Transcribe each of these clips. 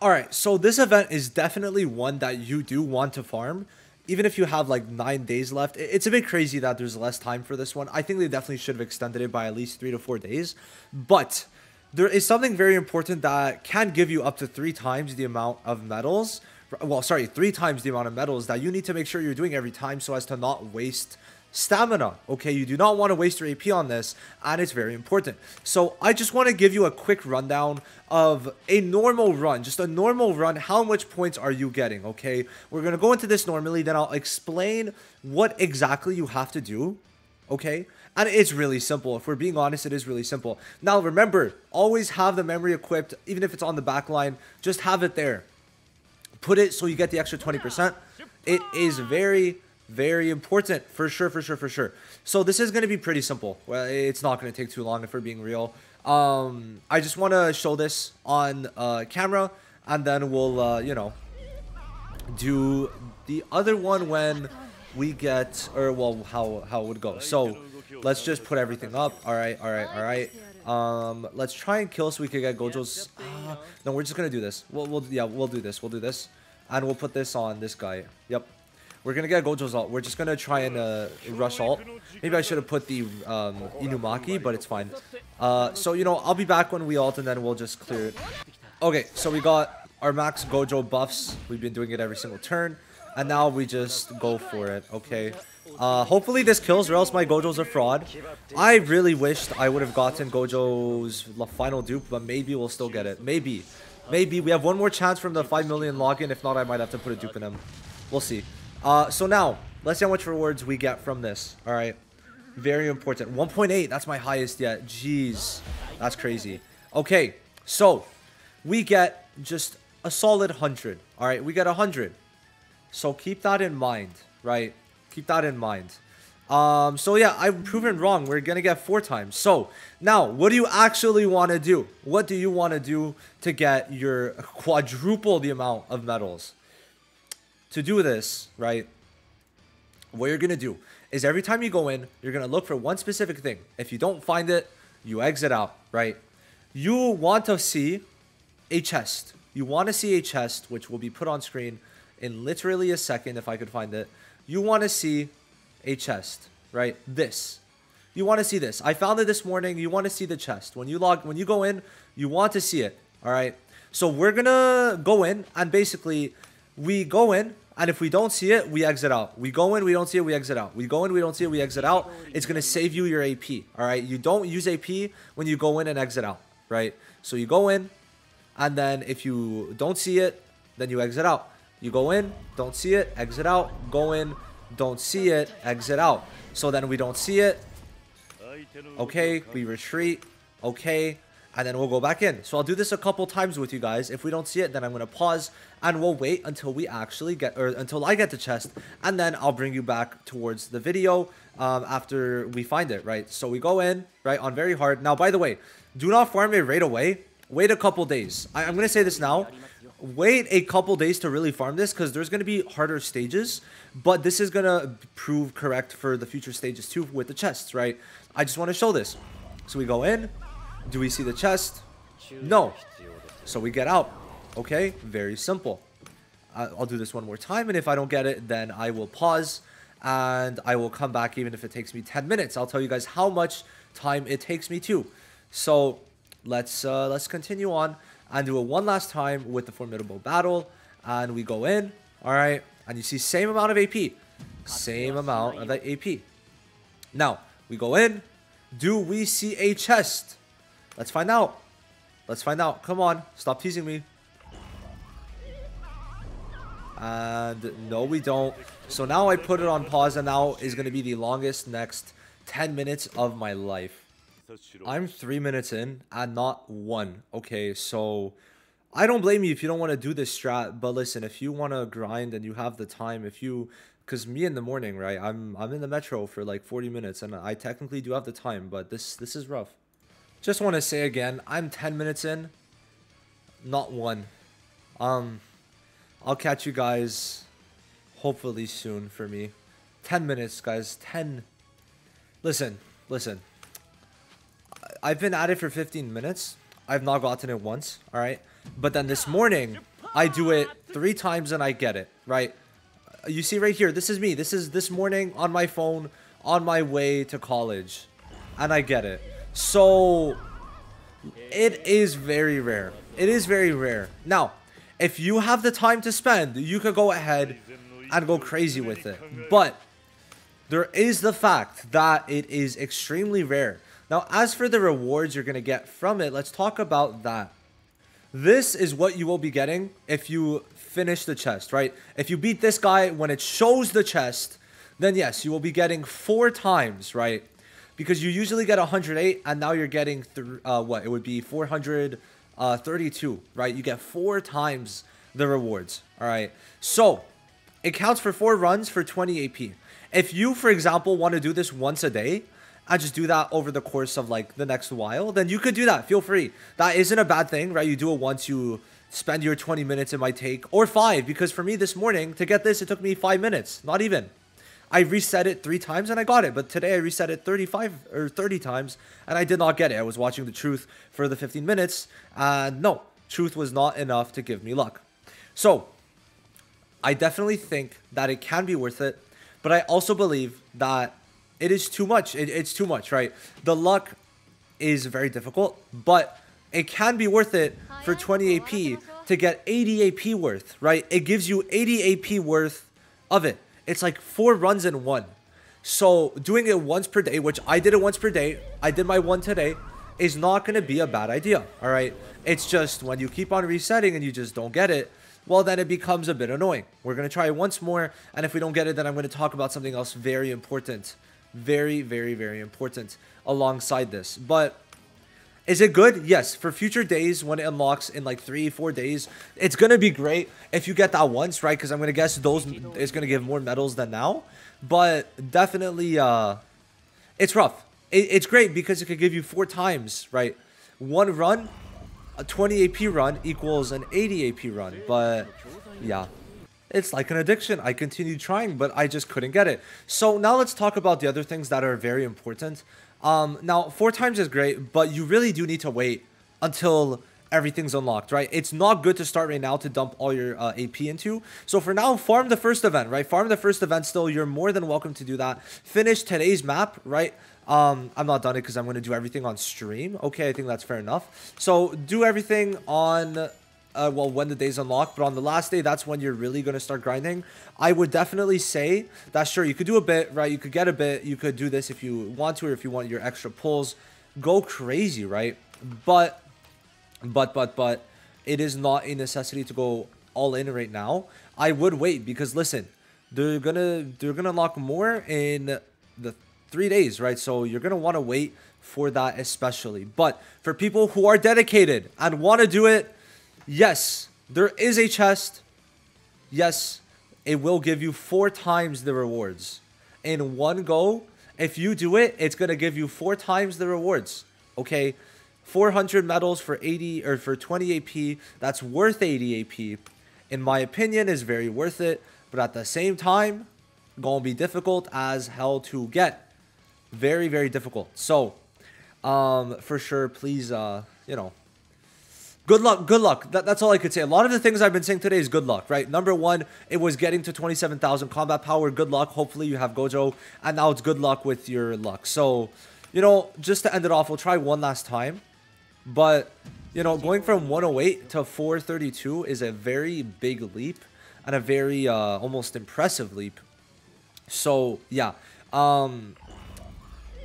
Alright, so this event is definitely one that you do want to farm. Even if you have like 9 days left. It's a bit crazy that there's less time for this one. I think they definitely should have extended it by at least 3 to 4 days. But there is something very important that can give you up to 3 times the amount of medals. Well, sorry, 3 times the amount of medals that you need to make sure you're doing every time so as to not waste stamina. Okay, you do not want to waste your AP on this, and it's very important. So I just want to give you a quick rundown of a normal run, just a normal run. How much points are you getting? Okay, we're going to go into this normally, then I'll explain what exactly you have to do. Okay, and it's really simple. If we're being honest, it is really simple. Now remember, always have the memory equipped. Even if it's on the back line, just have it there. Put it so you get the extra 20%. It is very important, for sure. So this is going to be pretty simple. Well, it's not going to take too long if we're being real. I just want to show this on camera, and then we'll you know, do the other one when we get, or well, how it would go. So let's just put everything up. All right. Let's try and kill so we can get Gojo's. No, we're just gonna do this. We'll do this, and we'll put this on this guy. Yep. We're gonna get Gojo's ult. We're just gonna try and rush ult. Maybe I should have put the Inumaki, but it's fine. So you know, I'll be back when we ult, and then we'll just clear it. Okay, so we got our max Gojo buffs. We've been doing it every single turn, and now we just go for it. Okay. Hopefully this kills, or else my Gojo's a fraud. I really wished I would have gotten Gojo's final dupe, but maybe we'll still get it. Maybe we have one more chance from the 5 million login. If not, I might have to put a dupe in him. We'll see. So now, let's see how much rewards we get from this. Alright. Very important. 1.8. That's my highest yet. Jeez. That's crazy. Okay. So, we get just a solid 100. Alright. We get 100. So, keep that in mind. Right? Keep that in mind. So yeah, I've proven wrong. We're gonna get 4 times. So, now, what do you actually want to do? What do you want to do to get your quadruple the amount of medals? To do this, right, what you're going to do is every time you go in, you're going to look for one specific thing. If you don't find it, you exit out, right? You want to see a chest. You want to see a chest, which will be put on screen in literally a second if I could find it. You want to see a chest, right? This. You want to see this. I found it this morning. You want to see the chest. When you go in, you want to see it, all right? So we're going to go in, and basically we go in, and if we don't see it, we exit out. We go in, we don't see it, we exit out. We go in, we don't see it, we exit out. It's going to save you your AP, all right? You don't use AP when you go in and exit out, right? So you go in, and then if you don't see it, then you exit out. You go in, don't see it, exit out. Go in, don't see it, exit out. So then we don't see it. Okay, we retreat. Okay. And then we'll go back in. So I'll do this a couple times with you guys. If we don't see it, then I'm going to pause and we'll wait until we actually get, or until I get the chest. And then I'll bring you back towards the video after we find it, right? So we go in, right, on very hard. Now, by the way, do not farm it right away. Wait a couple days. I'm going to say this now. Wait a couple days to really farm this because there's going to be harder stages. But this is going to prove correct for the future stages too with the chests, right? I just want to show this. So we go in. Do we see the chest? No. So we get out. Okay, very simple. I'll do this one more time, and if I don't get it, then I will pause and I will come back even if it takes me 10 minutes. I'll tell you guys how much time it takes me to. So let's continue on and do it one last time with the formidable battle, and we go in. All right, and you see same amount of AP. Same amount of that AP. Now, we go in. Do we see a chest? Let's find out. Let's find out. Come on. Stop teasing me. And no, we don't. So now I put it on pause, and now is going to be the longest next 10 minutes of my life. I'm 3 minutes in and not 1. Okay, so I don't blame you if you don't want to do this strat. But listen, if you want to grind and you have the time, because me in the morning, right, I'm in the metro for like 40 minutes, and I technically do have the time, but this is rough. Just want to say again, I'm 10 minutes in, not 1. I'll catch you guys hopefully soon for me. 10 minutes, guys. 10. Listen. I've been at it for 15 minutes. I've not gotten it once, all right? But then this morning, I do it 3 times and I get it, right? You see right here, this is me. This is this morning on my phone on my way to college. And I get it. So, it is very rare. It is very rare. Now, if you have the time to spend, you could go ahead and go crazy with it. But there is the fact that it is extremely rare. Now, as for the rewards you're going to get from it, let's talk about that. This is what you will be getting if you finish the chest, right? If you beat this guy when it shows the chest, then yes, you will be getting 4 times, right? Because you usually get 108, and now you're getting, what? It would be 432, right? You get 4 times the rewards, all right? So, it counts for 4 runs for 20 AP. If you, for example, want to do this once a day, and just do that over the course of, like, the next while, then you could do that. Feel free. That isn't a bad thing, right? You do it once, you spend your 20 minutes it might take, or 5, because for me this morning, to get this, it took me 5 minutes. Not even. I reset it 3 times and I got it, but today I reset it 35 or 30 times and I did not get it. I was watching the truth for the 15 minutes and no, truth was not enough to give me luck. So, I definitely think that it can be worth it, but I also believe that it is too much. It's too much, right? The luck is very difficult, but it can be worth it for 20 AP to get 80 AP worth, right? It gives you 80 AP worth of it. It's like 4 runs in 1. So doing it once per day, which I did it once per day, I did my 1 today, is not going to be a bad idea, all right? It's just when you keep on resetting and you just don't get it, well, then it becomes a bit annoying. We're going to try it once more, and if we don't get it, then I'm going to talk about something else very important. Very, very, very important alongside this. But is it good? Yes. For future days, when it unlocks in like 3-4 days, it's going to be great if you get that once, right? Because I'm going to guess those is going to give more medals than now. But definitely, it's rough. It's great because it could give you 4 times, right? 1 run, a 20 AP run equals an 80 AP run. But yeah, it's like an addiction. I continued trying, but I just couldn't get it. So now let's talk about the other things that are very important. Now 4 times is great, but you really do need to wait until everything's unlocked, right? It's not good to start right now to dump all your AP into. So for now, farm the first event, right? Farm the first event still. You're more than welcome to do that. Finish today's map, right? I'm not done it because I'm going to do everything on stream. Okay, I think that's fair enough. So do everything on... well, when the day's unlocked, but on the last day, that's when you're really going to start grinding. I would definitely say that, sure, you could do a bit, right? You could get a bit. You could do this if you want to, or if you want your extra pulls. Go crazy, right? But, it is not a necessity to go all in right now. I would wait because, listen, they're gonna unlock more in the 3 days, right? So you're going to want to wait for that especially. But for people who are dedicated and want to do it, yes, there is a chest. Yes, it will give you 4 times the rewards. In one go, if you do it, it's going to give you 4 times the rewards. Okay, 400 medals for 80 or for 20 AP. That's worth 80 AP. In my opinion, is very worth it. But at the same time, going to be difficult as hell to get. Very, very difficult. So, for sure, please, you know, good luck, good luck. That's all I could say. A lot of the things I've been saying today is good luck, right? Number 1, it was getting to 27,000 combat power. Good luck. Hopefully you have Gojo. And now it's good luck with your luck. So, you know, just to end it off, we'll try one last time. But, you know, going from 108 to 432 is a very big leap. And a very, almost impressive leap. So, yeah.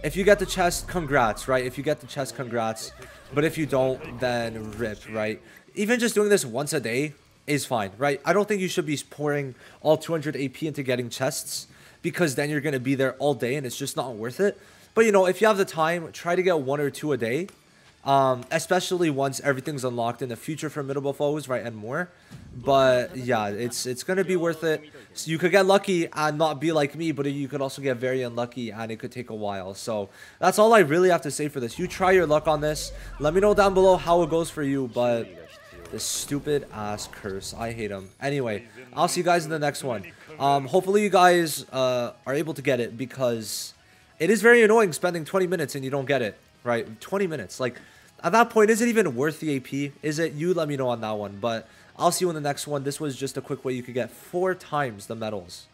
If you get the chest, congrats, right? If you get the chest, congrats. But if you don't, then rip, right? Even just doing this once a day is fine, right? I don't think you should be pouring all 200 AP into getting chests because then you're going to be there all day and it's just not worth it. But, you know, if you have the time, try to get 1 or 2 a day. Especially once everything's unlocked in the future formidable foes, right, and more. But yeah, it's gonna be worth it. So you could get lucky and not be like me, but you could also get very unlucky and it could take a while. So that's all I really have to say for this. You try your luck on this. Let me know down below how it goes for you. But this stupid ass curse, I hate him. Anyway, I'll see you guys in the next one. Hopefully you guys are able to get it because it is very annoying spending 20 minutes and you don't get it. Right, 20 minutes. Like, at that point, is it even worth the AP? Is it? You let me know on that one. But I'll see you in the next one. This was just a quick way you could get 4 times the medals.